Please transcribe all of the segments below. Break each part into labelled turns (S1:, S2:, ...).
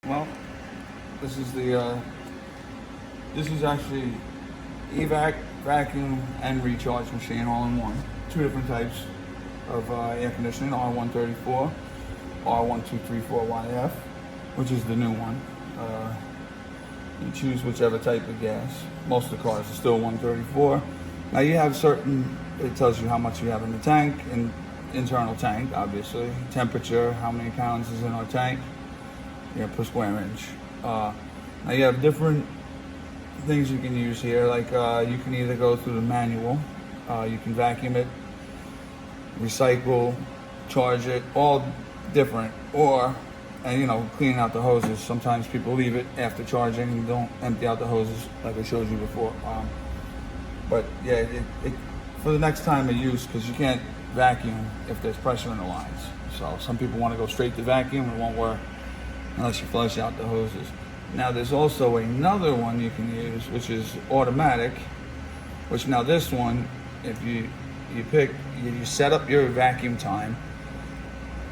S1: Well, this is the this is actually evac, vacuum, and recharge machine all in one. Two different types of air conditioning: R134, R1234YF, which is the new one. You choose whichever type of gas. Most of the cars are still 134. Now you have certain. It tells you how much you have in the tank, and internal tank, obviously. Temperature, how many pounds is in our tank, per square inch. Now you have different things you can use here, like you can either go through the manual, you can vacuum it, recycle, charge it, all different, or, and cleaning out the hoses. Sometimes people leave it after charging and don't empty out the hoses like I showed you before. But yeah, for the next time of use, because you can't vacuum if there's pressure in the lines. So some people want to go straight to vacuum. It won't work unless you flush out the hoses. Now there's also another one you can use, which is automatic, which now this one, if you set up your vacuum time.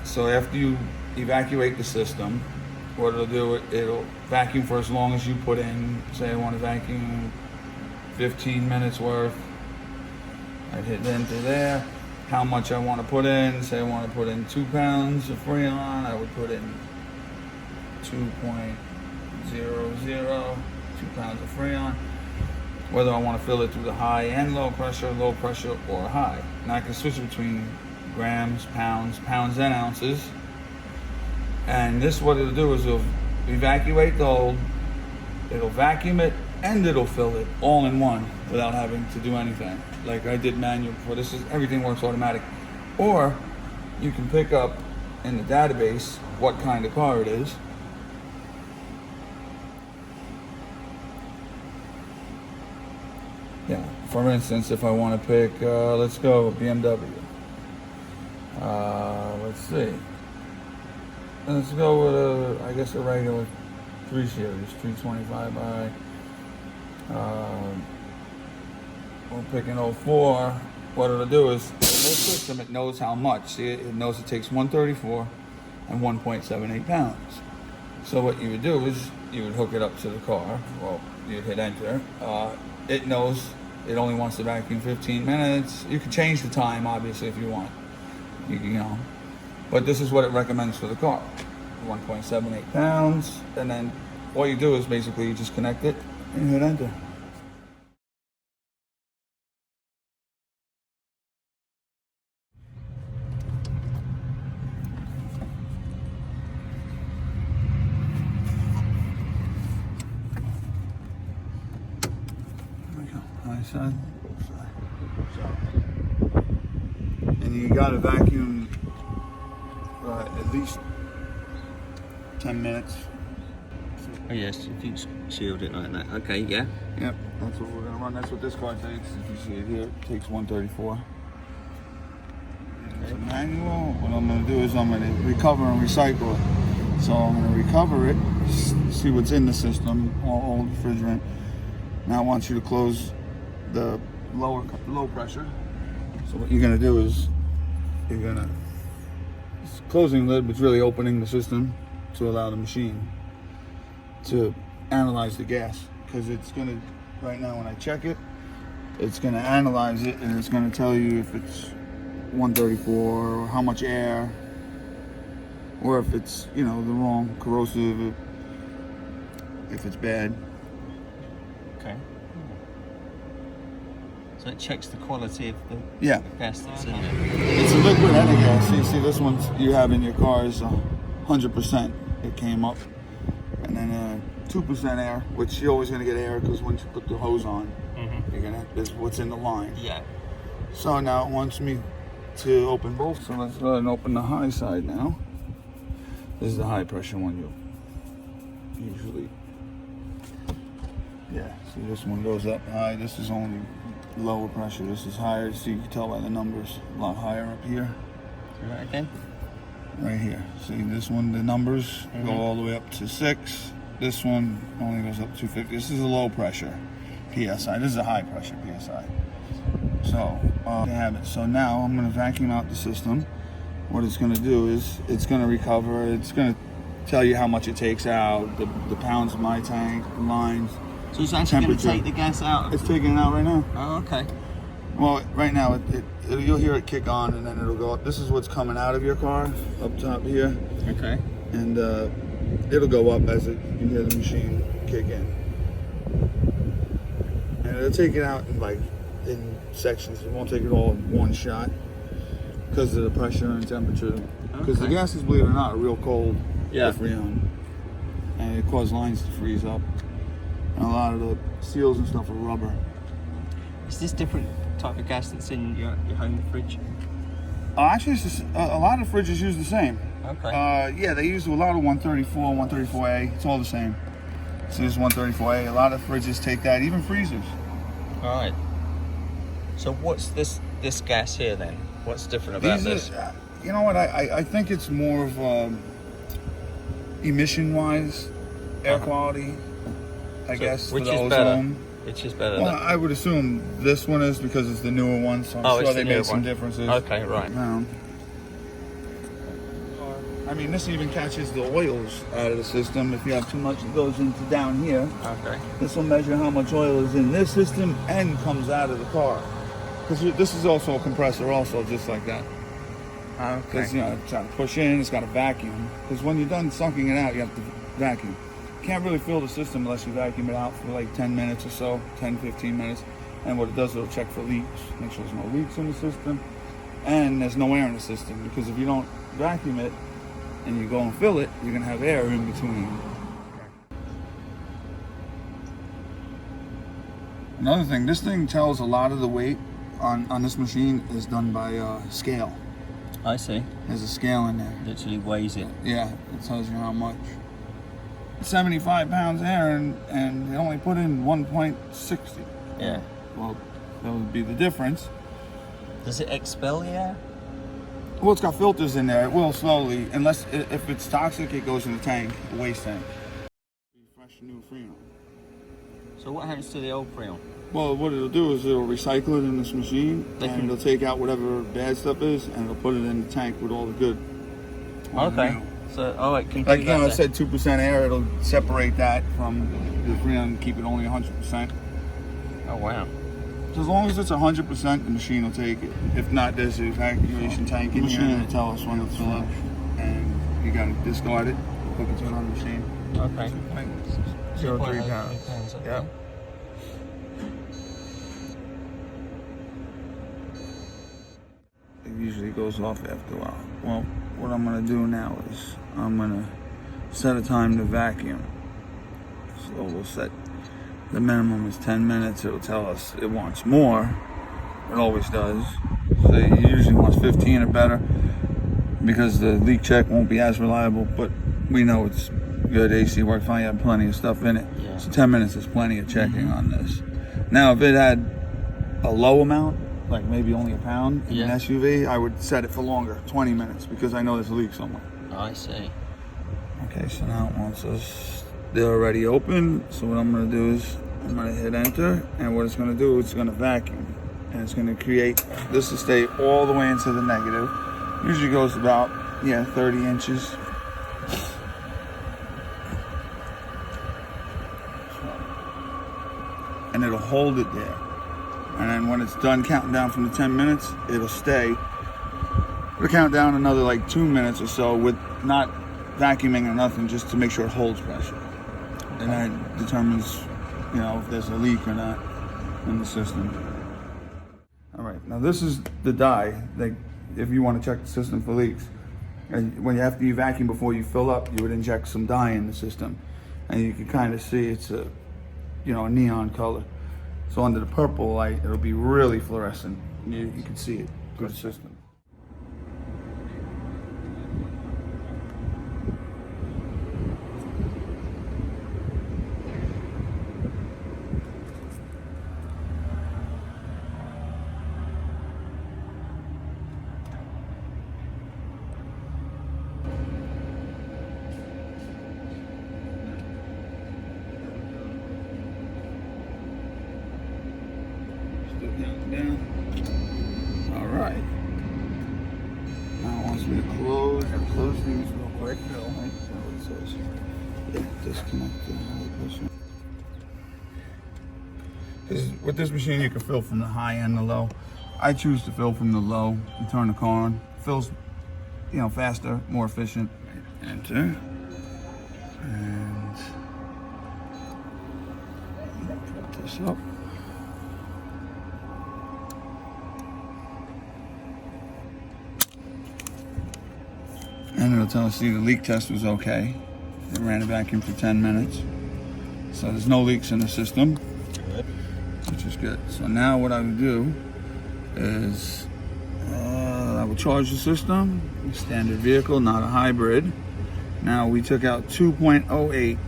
S1: So after you evacuate the system, what it'll do, it'll vacuum for as long as you put in. Say I want to vacuum 15 minutes worth. I'd hit enter there. How much I want to put in. Say I want to put in 2 pounds of Freon, I would put in 2.00, 2 pounds of Freon. Whether I want to fill it through the high and low pressure, or high. Now I can switch between grams, pounds and ounces. And this, what it'll do is it'll evacuate the hold, it'll vacuum it, and it'll fill it all in one without having to do anything. Like I did manual before. Everything works automatic. Or you can pick up in the database what kind of car it is. Yeah, for instance, if I want to pick, let's go BMW. Let's see. Let's go with a regular 3 Series, 325i. We'll pick an 04. What it'll do is, in this system, it knows how much. See, it knows it takes 134 and 1.78 pounds. So what you would do is, you would hook it up to the car. Well, you'd hit enter. It knows it only wants to vacuum 15 minutes. You can change the time, obviously, if you want. But this is what it recommends for the car. 1.78 pounds. And then all you do is basically you just connect it and hit enter. Side, both side. And you got to vacuum at least 10 minutes.
S2: Oh yes, if you shield it like that. Okay, yeah.
S1: Yep, that's what we're gonna run. That's what this car takes. If you see it here, it takes 134. Okay. It's a manual. What I'm gonna do is I'm gonna recover and recycle it. So I'm gonna recover it, see what's in the system, all refrigerant. Now I want you to close the low pressure. So what you're gonna do is it's closing the lid, but it's really opening the system to allow the machine to analyze the gas, because it's gonna, right now when I check it, it's gonna analyze it and it's gonna tell you if it's 134 or how much air, or if it's the wrong corrosive, if it's bad.
S2: Okay. So it checks the quality of the gas that's in it.
S1: It's a liquid and a gas. So you see this one you have in your car is 100%. It came up. And then 2% air, which you're always going to get air because once you put the hose on, is what's in the line.
S2: Yeah.
S1: So now it wants me to open both. So let's go ahead and open the high side now. This is the high pressure one you usually. Yeah, see this one goes up high. This is only lower pressure. This is higher. So you can tell by the numbers. A lot higher up here.
S2: Right again?
S1: Right here. See this one, the numbers go all the way up to 6. This one only goes up to 250. This is a low pressure PSI. This is a high pressure PSI. So, they have it. So now I'm going to vacuum out the system. What it's going to do is it's going to recover. It's going to tell you how much it takes out, the pounds of my tank, the lines.
S2: So it's actually going to
S1: Temperature.
S2: take the gas out?
S1: It's taking it out right now.
S2: Oh, okay.
S1: Well, right now, you'll hear it kick on and then it'll go up. This is what's coming out of your car, up top here.
S2: Okay.
S1: And it'll go up as you hear the machine kick in. And it'll take it out in sections. It won't take it all in one shot because of the pressure and temperature. Because the gases, believe it or not, are real cold.
S2: Yeah.
S1: Freon. And it causes lines to freeze up. And a lot of the seals and stuff are rubber.
S2: Is this different type of gas that's in your home fridge?
S1: Actually, it's a lot of fridges use the same.
S2: Okay.
S1: Yeah, they use a lot of 134, 134A. It's all the same. So this is 134A. A lot of fridges take that, even freezers.
S2: All right. So what's this gas here then? What's different about this?
S1: You know what? I think it's more of emission-wise, air quality. I guess
S2: which
S1: for the
S2: is better?
S1: ozone.
S2: Which is better?
S1: Well, I would assume this one is because it's the newer one, so I'm sure they made some differences.
S2: Okay, right.
S1: I mean, this even catches the oils out of the system. If you have too much, it goes into down here.
S2: Okay.
S1: This will measure how much oil is in this system and comes out of the car. Because this is also a compressor, also just like that.
S2: Okay.
S1: Because it's got to push in, it's got to vacuum. Because when you're done sucking it out, you have to vacuum. Can't really fill the system unless you vacuum it out for like 10 minutes or so, 10, 15 minutes. And what it does, it'll check for leaks, make sure there's no leaks in the system, and there's no air in the system. Because if you don't vacuum it and you go and fill it, you're gonna have air in between. Another thing, this thing tells a lot of the weight on this machine is done by scale.
S2: I see.
S1: There's a scale in there.
S2: Literally weighs it.
S1: Yeah, it tells you how much. 75 pounds air and they only put in 1.60.
S2: Yeah.
S1: Well, that would be the difference.
S2: Does it expel the air?
S1: Well, it's got filters in there. It will slowly, unless if it's toxic, it goes in the tank, the waste tank. Fresh new Freon.
S2: So what happens to the old Freon?
S1: Well, what it'll do is it'll recycle it in this machine, and it'll take out whatever bad stuff is, and it'll put it in the tank with all the good.
S2: Okay. So, it can
S1: like
S2: do that
S1: I said, 2% air. It'll separate that from the Freon and keep it only 100%.
S2: Oh wow.
S1: So as long as it's 100%, the machine will take it. If not, there's an evacuation tank in here, and it'll tell us when it's full, and you got to discard it, hook it to another machine.
S2: Okay.
S1: 0.03 pounds.
S2: Okay.
S1: Yeah. It usually goes off after a while. Well, what I'm gonna do now is I'm gonna set a time to vacuum. So we'll set the minimum is 10 minutes. It'll tell us it wants more. It always does. So it usually wants 15 or better because the leak check won't be as reliable, but we know it's good. AC works fine. You have plenty of stuff in it.
S2: Yeah.
S1: So 10 minutes is plenty of checking on this. Now, if it had a low amount, like maybe only a pound in an SUV, I would set it for longer, 20 minutes, because I know there's a leak somewhere.
S2: I see.
S1: Okay, so now it wants us, they're already open. So what I'm gonna do is I'm gonna hit enter, and what it's gonna do, it's gonna vacuum. And it's gonna create this to stay all the way into the negative. Usually goes about, 30 inches. And it'll hold it there. And then when it's done counting down from the 10 minutes, it'll stay. It'll count down another like 2 minutes or so with not vacuuming or nothing, just to make sure it holds pressure. And that determines, if there's a leak or not in the system. All right, now this is the dye, like if you want to check the system for leaks. And after you vacuum before you fill up, you would inject some dye in the system. And you can kind of see it's a neon color. So under the purple light, it'll be really fluorescent. You can see it through the system. Down. All right. Now it wants me to close these real quick. Right? So it's disconnect the pressure. With this machine, you can fill from the high and the low. I choose to fill from the low and turn the car on. Fills, faster, more efficient. Enter. And put this up. And it'll tell us the leak test was okay. It ran a vacuum for 10 minutes. So there's no leaks in the system.
S2: Good.
S1: Which is good. So now what I would do is I would charge the system. Standard vehicle, not a hybrid. Now we took out 2.08.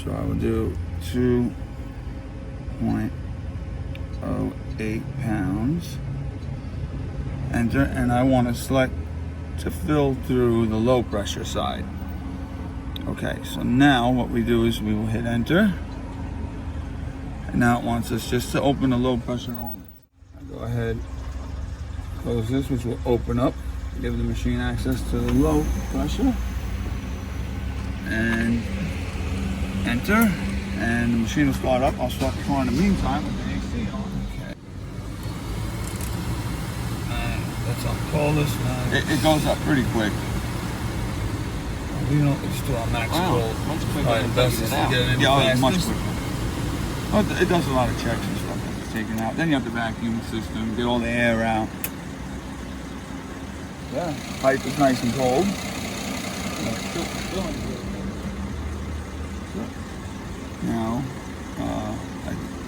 S1: So I would do 2.08 pounds. Enter, and I want to select to fill through the low pressure side. Okay, so now what we do is we will hit enter. And now it wants us just to open the low pressure only. I'll go ahead, close this, which will open up, give the machine access to the low pressure. And enter, and the machine will start up. I'll start the car in the meantime with the AC on. Okay. And let's uncall this now. It goes up pretty quick. We don't, it's still on max cold.
S2: Much quicker than taking it out.
S1: Yeah, much quicker. Well, it does a lot of checks and stuff that it's taken out. Then you have to vacuum the system, get all the air out. Yeah, pipe is nice and cold. Now,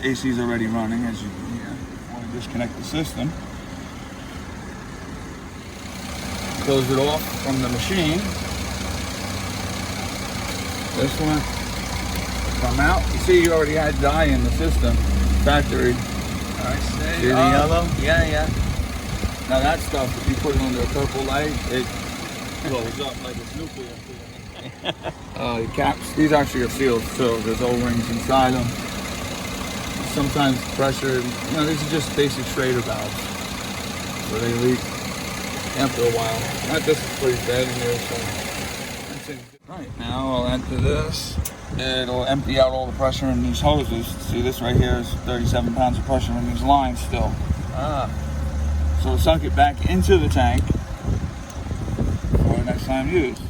S1: AC is already running, as you can hear. I want to disconnect the system. Close it off from the machine. This one come out. You see, you already had dye in the system, factory.
S2: I see.
S1: See the yellow?
S2: Yeah, yeah.
S1: Now that stuff, if you put it under a purple light, it blows up like it's nuclear. The caps, these actually are sealed, so there's O-rings inside them. Sometimes pressure, these are just basic Schrader valves, where they leak after a while. This is pretty bad in here, so. Right, now I'll enter this. It'll empty out all the pressure in these hoses. See, this right here is 37 pounds of pressure in these lines still. So we'll suck it back into the tank for next time used.